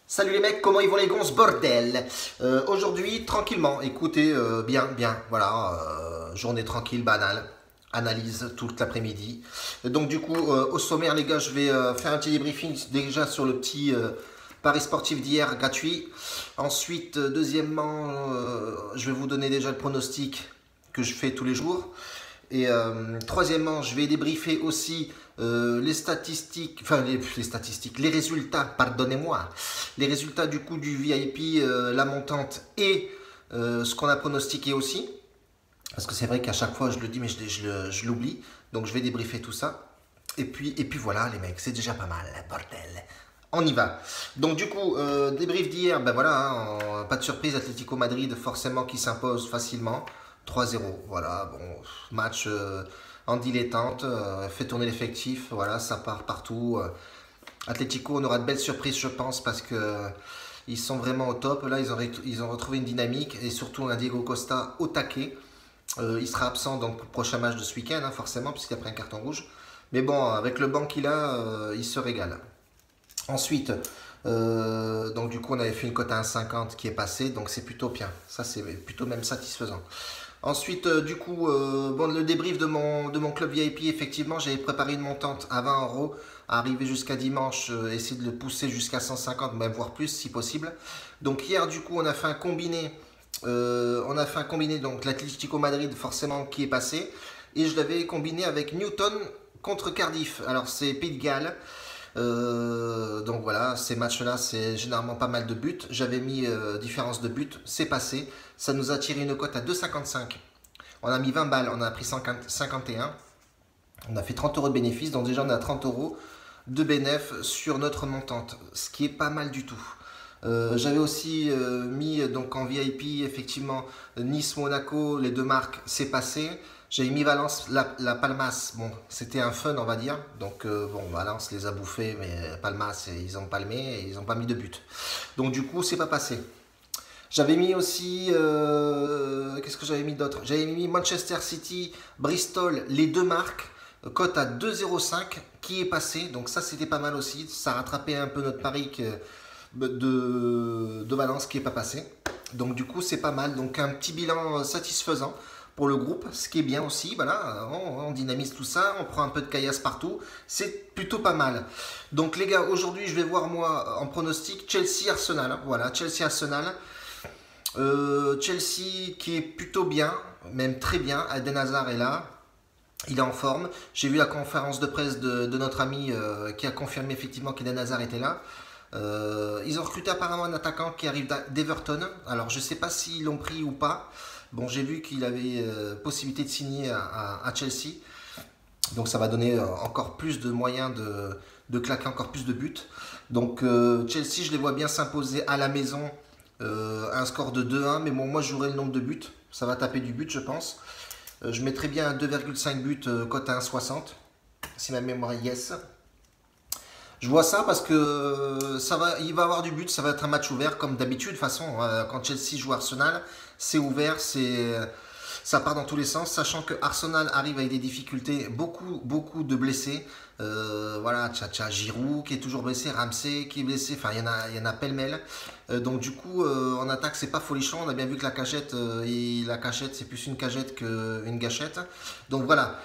Salut les mecs, comment ils vont les gonzes, bordel. Aujourd'hui, tranquillement, écoutez, bien, voilà, journée tranquille, banale, analyse toute l'après-midi. Donc du coup, au sommaire les gars, je vais faire un petit débriefing déjà sur le petit pari sportif d'hier gratuit. Ensuite, deuxièmement, je vais vous donner déjà le pronostic que je fais tous les jours. Et troisièmement, je vais débriefer aussi les statistiques, enfin les statistiques, les résultats, pardonnez-moi, les résultats du coup du VIP, la montante et ce qu'on a pronostiqué aussi. Parce que c'est vrai qu'à chaque fois je le dis mais je l'oublie. Donc je vais débriefer tout ça. Et puis voilà les mecs, c'est déjà pas mal, bordel. On y va. Donc du coup, débrief d'hier, ben voilà, hein, pas de surprise, Atlético Madrid forcément qui s'impose facilement. 3-0, voilà, bon, match en dilettante, fait tourner l'effectif, voilà, ça part partout. Atlético, on aura de belles surprises, je pense, parce que ils sont vraiment au top. Là, ils ont retrouvé une dynamique et surtout un Diego Costa au taquet. Il sera absent donc pour le prochain match de ce week-end, hein, forcément, puisqu'il a pris un carton rouge. Mais bon, avec le banc qu'il a, il se régale. Ensuite, donc du coup, on avait fait une cote à 1,50 qui est passée, donc c'est plutôt bien. Ça, c'est plutôt même satisfaisant. Ensuite, du coup, bon, le débrief de mon club VIP, effectivement, j'avais préparé une montante à 20 euros, à arriver jusqu'à dimanche, essayer de le pousser jusqu'à 150, même voire plus si possible. Donc hier, du coup, on a fait un combiné, donc l'Atlético Madrid, forcément, qui est passé, et je l'avais combiné avec Newton contre Cardiff. Alors, c'est Pays de Galles. Donc voilà, ces matchs-là, c'est généralement pas mal de buts. J'avais mis différence de buts, c'est passé. Ça nous a tiré une cote à 2,55. On a mis 20 balles, on a pris 51. On a fait 30 euros de bénéfice, donc déjà on a 30 euros de bénéfice sur notre montante, ce qui est pas mal du tout. J'avais aussi mis donc en VIP effectivement Nice-Monaco, les deux marques, c'est passé. J'avais mis Valence, la Palmas, bon c'était un fun on va dire, donc bon Valence les a bouffés mais Palmas ils ont palmé et ils n'ont pas mis de but. Donc du coup c'est pas passé. J'avais mis aussi, qu'est-ce que j'avais mis d'autre? J'avais mis Manchester City, Bristol, les deux marques, cote à 2,05 qui est passé, donc ça c'était pas mal aussi, ça a rattrapé un peu notre pari de Valence qui n'est pas passé. Donc du coup c'est pas mal, donc un petit bilan satisfaisant pour le groupe, ce qui est bien aussi, voilà, on dynamise tout ça, on prend un peu de caillasse partout, c'est plutôt pas mal. Donc les gars, aujourd'hui je vais voir moi en pronostic Chelsea-Arsenal, voilà, Chelsea-Arsenal. Chelsea qui est plutôt bien, même très bien, Eden Hazard est là, il est en forme. J'ai vu la conférence de presse de notre ami qui a confirmé effectivement qu'Eden Hazard était là. Ils ont recruté apparemment un attaquant qui arrive d'Everton. Alors je ne sais pas s'ils l'ont pris ou pas. Bon, j'ai vu qu'il avait possibilité de signer à Chelsea. Donc ça va donner encore plus de moyens de claquer encore plus de buts. Donc Chelsea, je les vois bien s'imposer à la maison. Un score de 2-1. Mais bon, moi je jouerai le nombre de buts. Ça va taper du but, je pense. Je mettrai bien un 2,5 buts cote à 1,60. Si ma mémoire est yes. Je vois ça parce que il va avoir du but, ça va être un match ouvert comme d'habitude. De toute façon, quand Chelsea joue Arsenal, c'est ouvert, ça part dans tous les sens. Sachant que Arsenal arrive avec des difficultés, beaucoup de blessés. Voilà, tcha Giroud qui est toujours blessé, Ramsey qui est blessé, enfin il y en a pêle-mêle. Donc du coup, en attaque, c'est pas folichon. On a bien vu que la cachette, c'est plus une cagette qu'une gâchette. Donc voilà.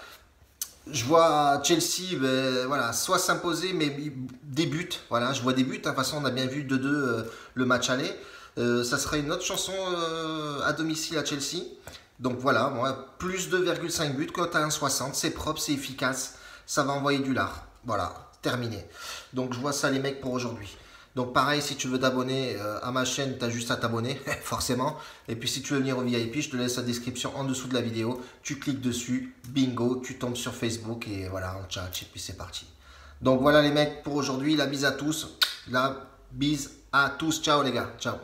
Je vois Chelsea, ben, voilà, soit s'imposer, mais des buts. Voilà, je vois des buts. De toute façon, on a bien vu 2-2 le match aller. Ça serait une autre chanson à domicile à Chelsea. Donc voilà, moi, plus 2,5 buts, cote à 1,60. C'est propre, c'est efficace. Ça va envoyer du lard. Voilà, terminé. Donc je vois ça les mecs pour aujourd'hui. Donc pareil, si tu veux t'abonner à ma chaîne, tu as juste à t'abonner, forcément. Et puis si tu veux venir au VIP, je te laisse la description en dessous de la vidéo. Tu cliques dessus, bingo, tu tombes sur Facebook et voilà, on chat et puis c'est parti. Donc voilà les mecs pour aujourd'hui, la bise à tous. La bise à tous, ciao les gars, ciao.